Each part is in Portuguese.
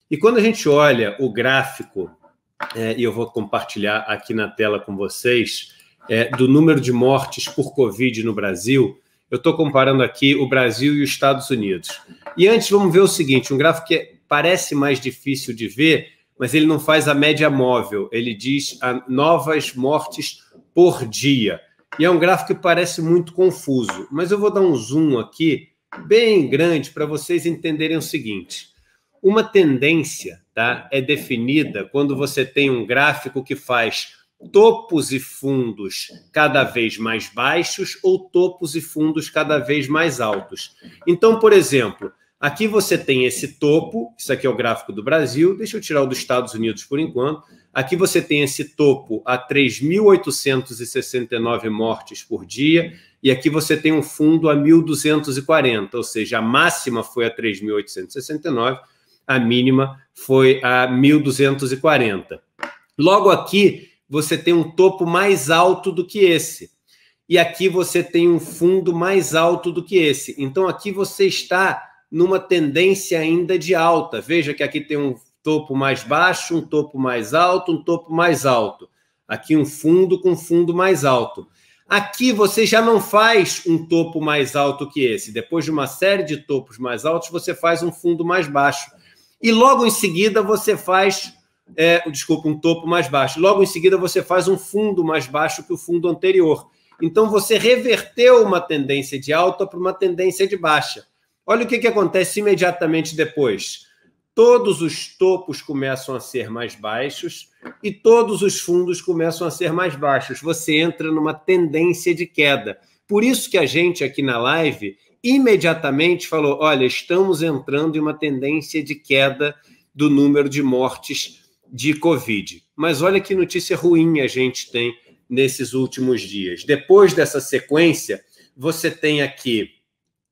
E quando a gente olha o gráfico, e eu vou compartilhar aqui na tela com vocês, do número de mortes por Covid no Brasil, eu estou comparando aqui o Brasil e os Estados Unidos. E antes vamos ver o seguinte, um gráfico que parece mais difícil de ver, mas ele não faz a média móvel, ele diz novas mortes por dia. E é um gráfico que parece muito confuso, mas eu vou dar um zoom aqui, bem grande, para vocês entenderem o seguinte. Uma tendência, tá, é definida quando você tem um gráfico que faz topos e fundos cada vez mais baixos ou topos e fundos cada vez mais altos. Então, por exemplo, aqui você tem esse topo, isso aqui é o gráfico do Brasil, deixa eu tirar o dos Estados Unidos por enquanto. Aqui você tem esse topo a 3.869 mortes por dia, e aqui você tem um fundo a 1.240, ou seja, a máxima foi a 3.869, a mínima foi a 1.240. Logo aqui, você tem um topo mais alto do que esse. E aqui você tem um fundo mais alto do que esse. Então, aqui você está numa tendência ainda de alta. Veja que aqui tem um topo mais baixo, um topo mais alto, um topo mais alto. Aqui um fundo com fundo mais alto. Aqui você já não faz um topo mais alto que esse. Depois de uma série de topos mais altos, você faz um fundo mais baixo. E logo em seguida você faz, um topo mais baixo. Logo em seguida você faz um fundo mais baixo que o fundo anterior. Então você reverteu uma tendência de alta para uma tendência de baixa. Olha o que acontece imediatamente depois. Todos os topos começam a ser mais baixos e todos os fundos começam a ser mais baixos. Você entra numa tendência de queda. Por isso que a gente aqui na live imediatamente falou, olha, estamos entrando em uma tendência de queda do número de mortes de Covid. Mas olha que notícia ruim a gente tem nesses últimos dias. Depois dessa sequência, você tem aqui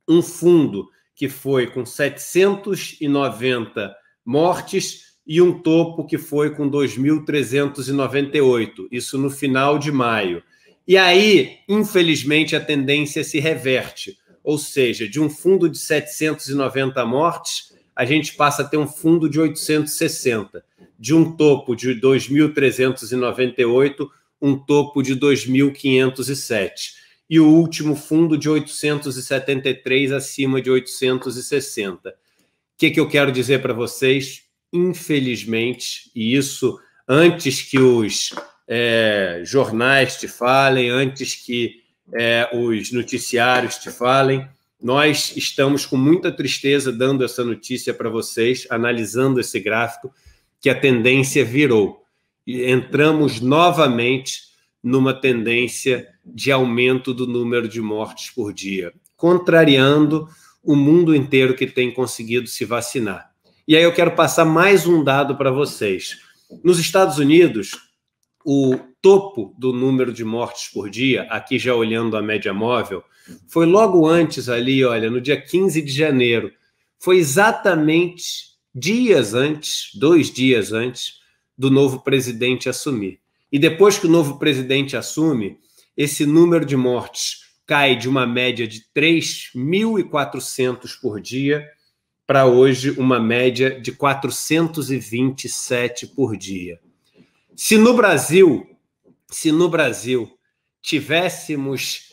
um fundo que foi com 790 mortes e um topo que foi com 2.398, isso no final de maio. E aí, infelizmente, a tendência se reverte, ou seja, de um fundo de 790 mortes, a gente passa a ter um fundo de 860, de um topo de 2.398, um topo de 2.507. E o último fundo de 873 acima de 860. O que eu quero dizer para vocês? Infelizmente, e isso antes que os jornais te falem, antes que os noticiários te falem, nós estamos com muita tristeza dando essa notícia para vocês, analisando esse gráfico, que a tendência virou. E entramos novamente numa tendência de aumento do número de mortes por dia, contrariando o mundo inteiro que tem conseguido se vacinar. E aí eu quero passar mais um dado para vocês. Nos Estados Unidos, o topo do número de mortes por dia, aqui já olhando a média móvel, foi logo antes ali, olha, no dia 15 de janeiro. Foi exatamente dias antes, 2 dias antes, do novo presidente assumir. E depois que o novo presidente assume, esse número de mortes cai de uma média de 3.400 por dia para hoje uma média de 427 por dia. Se no Brasil tivéssemos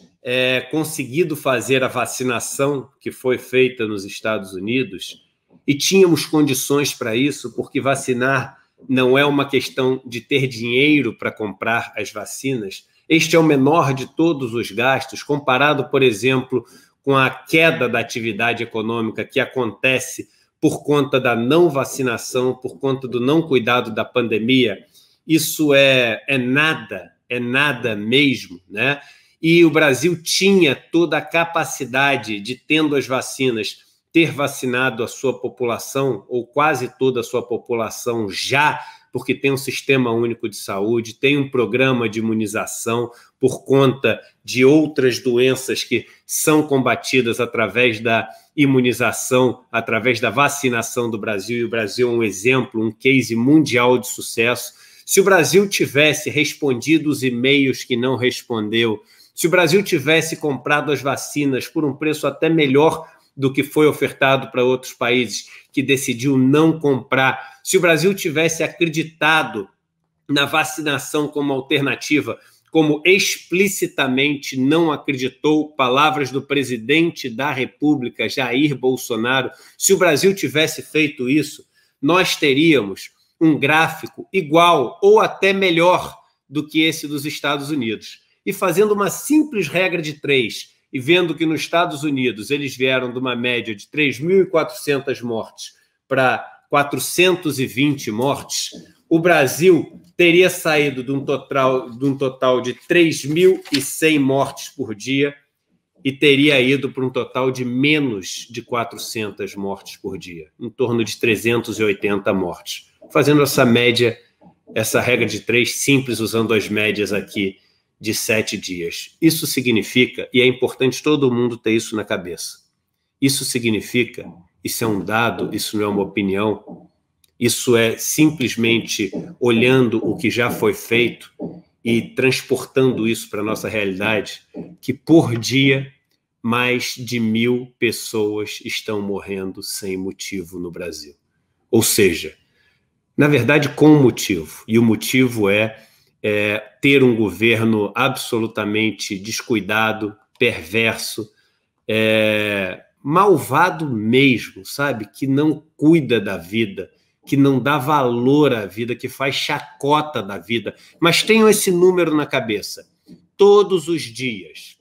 conseguido fazer a vacinação que foi feita nos Estados Unidos, e tínhamos condições para isso, porque vacinar não é uma questão de ter dinheiro para comprar as vacinas, este é o menor de todos os gastos, comparado, por exemplo, com a queda da atividade econômica que acontece por conta da não vacinação, por conta do não cuidado da pandemia. Isso é nada mesmo, né? E o Brasil tinha toda a capacidade de, tendo as vacinas, ter vacinado a sua população, ou quase toda a sua população já, porque tem um sistema único de saúde, tem um programa de imunização por conta de outras doenças que são combatidas através da imunização, através da vacinação do Brasil, e o Brasil é um exemplo, um case mundial de sucesso. Se o Brasil tivesse respondido os e-mails que não respondeu, se o Brasil tivesse comprado as vacinas por um preço até melhor do que foi ofertado para outros países, que decidiu não comprar. Se o Brasil tivesse acreditado na vacinação como alternativa, como explicitamente não acreditou, palavras do presidente da República, Jair Bolsonaro, se o Brasil tivesse feito isso, nós teríamos um gráfico igual ou até melhor do que esse dos Estados Unidos. E fazendo uma simples regra de 3, e vendo que nos Estados Unidos eles vieram de uma média de 3.400 mortes para 420 mortes, o Brasil teria saído de um total de 3.100 mortes por dia e teria ido para um total de menos de 400 mortes por dia, em torno de 380 mortes. Fazendo essa média, essa regra de 3 simples, usando as médias aqui de 7 dias. Isso significa, e é importante todo mundo ter isso na cabeça, isso significa, isso é um dado, isso não é uma opinião, isso é simplesmente olhando o que já foi feito e transportando isso para a nossa realidade, que por dia mais de 1.000 pessoas estão morrendo sem motivo no Brasil. Ou seja, na verdade com motivo, e o motivo é ter um governo absolutamente descuidado, perverso, malvado mesmo, sabe? Que não cuida da vida, que não dá valor à vida, que faz chacota da vida. Mas tenham esse número na cabeça. Todos os dias,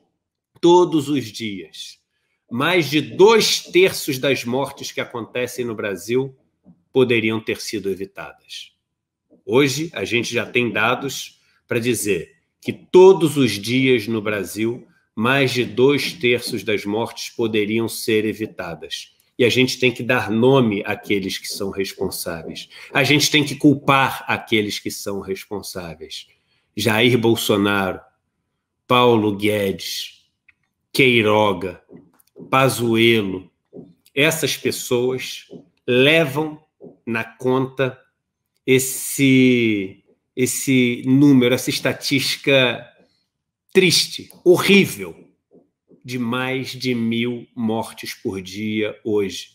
mais de 2/3 das mortes que acontecem no Brasil poderiam ter sido evitadas. Hoje, a gente já tem dados para dizer que todos os dias no Brasil, mais de 2/3 das mortes poderiam ser evitadas. E a gente tem que dar nome àqueles que são responsáveis. A gente tem que culpar aqueles que são responsáveis. Jair Bolsonaro, Paulo Guedes, Queiroga, Pazuello, essas pessoas levam na conta esse número, essa estatística triste, horrível, de mais de 1.000 mortes por dia hoje,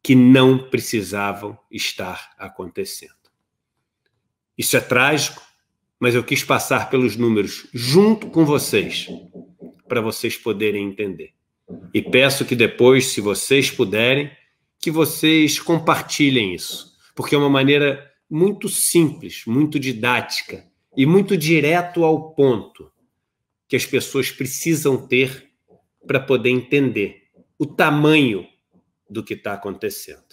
que não precisavam estar acontecendo. Isso é trágico, mas eu quis passar pelos números junto com vocês, para vocês poderem entender. E peço que depois, se vocês puderem, que vocês compartilhem isso, porque é uma maneira muito simples, muito didática e muito direto ao ponto que as pessoas precisam ter para poder entender o tamanho do que está acontecendo.